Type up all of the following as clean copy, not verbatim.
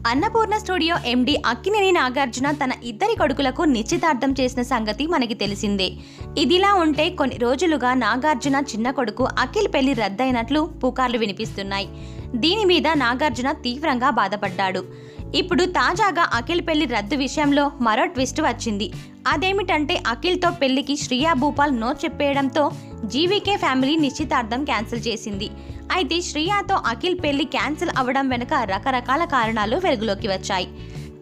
Annapurna studio ఎండి అక్కినేని నాగార్జున తన ఇద్దరి కొడుకులకు నిశ్చితార్థం చేసిన సంగతి మనకి తెలిసిందే. ఇదిలా ఉంటే కొన్ని రోజులుగా నాగార్జున చిన్న కొడుకు అఖిల్ పెళ్లి రద్దయినట్లు పుకార్లు వినిపిస్తున్నాయి. దీని మీద నాగార్జున తీవ్రంగా బాధపడ్డాడు. ఇప్పుడు తాజాగా అఖిల్ పెళ్లి రద్దు విషయంలో మరో ట్విస్ట్ వచ్చింది. అదేమిటంటే అఖిల్తో పెళ్లికి శ్రియా భూపాల్ నో చెప్పేయడంతో జీవీకే ఫ్యామిలీ నిశ్చితార్థం క్యాన్సిల్ చేసింది. అయితే శ్రియాతో అఖిల్ పెళ్లి క్యాన్సిల్ అవ్వడం వెనుక రకరకాల కారణాలు వెలుగులోకి వచ్చాయి.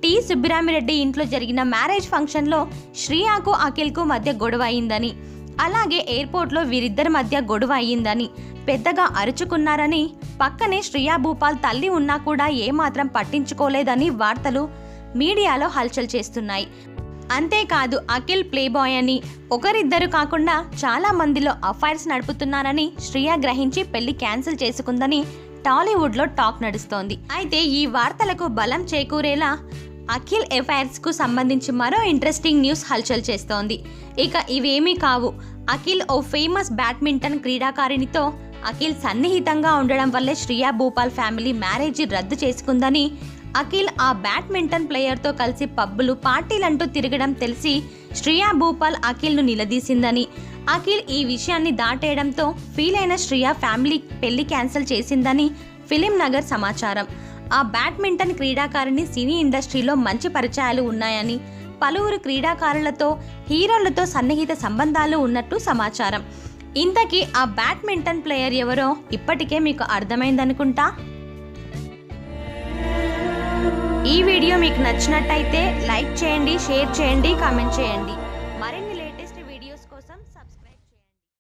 టి సుబ్బిరామిరెడ్డి ఇంట్లో జరిగిన మ్యారేజ్ ఫంక్షన్లో శ్రియాకు అఖిల్కు మధ్య గొడవ అయిందని, అలాగే ఎయిర్పోర్ట్లో వీరిద్దరి మధ్య గొడవ అయ్యిందని, పెద్దగా అరుచుకున్నారని, పక్కనే శ్రియా భూపాల్ తల్లి ఉన్నా కూడా ఏమాత్రం పట్టించుకోలేదని వార్తలు మీడియాలో హల్చల్ చేస్తున్నాయి. అంతేకాదు అఖిల్ ప్లేబాయ్ అని, ఒకరిద్దరు కాకుండా చాలా మందిలో అఫైర్స్ నడుపుతున్నారని శ్రియా గ్రహించి పెళ్లి క్యాన్సిల్ చేసుకుందని టాలీవుడ్లో టాక్ నడుస్తోంది. అయితే ఈ వార్తలకు బలం చేకూరేలా అఖిల్ అఫైర్స్ కు సంబంధించి మరో ఇంట్రెస్టింగ్ న్యూస్ హల్చల్ చేస్తోంది. ఇక ఇవేమీ కావు. అఖిల్ ఓ ఫేమస్ బ్యాడ్మింటన్ క్రీడాకారిణితో అఖిల్ సన్నిహితంగా ఉండడం వల్లే శ్రియా భూపాల్ ఫ్యామిలీ మ్యారేజ్ రద్దు చేసుకుందని, అఖిల్ ఆ బ్యాడ్మింటన్ ప్లేయర్తో కలిసి పబ్బులు పార్టీలంటూ తిరగడం తెలిసి శ్రియా భూపాల్ అఖిల్ను నిలదీసిందని, అఖిల్ ఈ విషయాన్ని దాటేయడంతో ఫీల్ అయిన శ్రియా ఫ్యామిలీ పెళ్లి క్యాన్సిల్ చేసిందని ఫిలిం నగర్ సమాచారం. ఆ బ్యాడ్మింటన్ క్రీడాకారిణి సినీ ఇండస్ట్రీలో మంచి పరిచయాలు ఉన్నాయని, పలువురు క్రీడాకారులతో హీరోలతో సన్నిహిత సంబంధాలు ఉన్నట్టు సమాచారం. ఇంతకీ ఆ బ్యాడ్మింటన్ ప్లేయర్ ఎవరో ఇప్పటికే మీకు అర్థమైందనుకుంటా. ఈ వీడియో మీకు నచ్చినట్టయితే లైక్ చేయండి, షేర్ చేయండి, కామెంట్ చేయండి.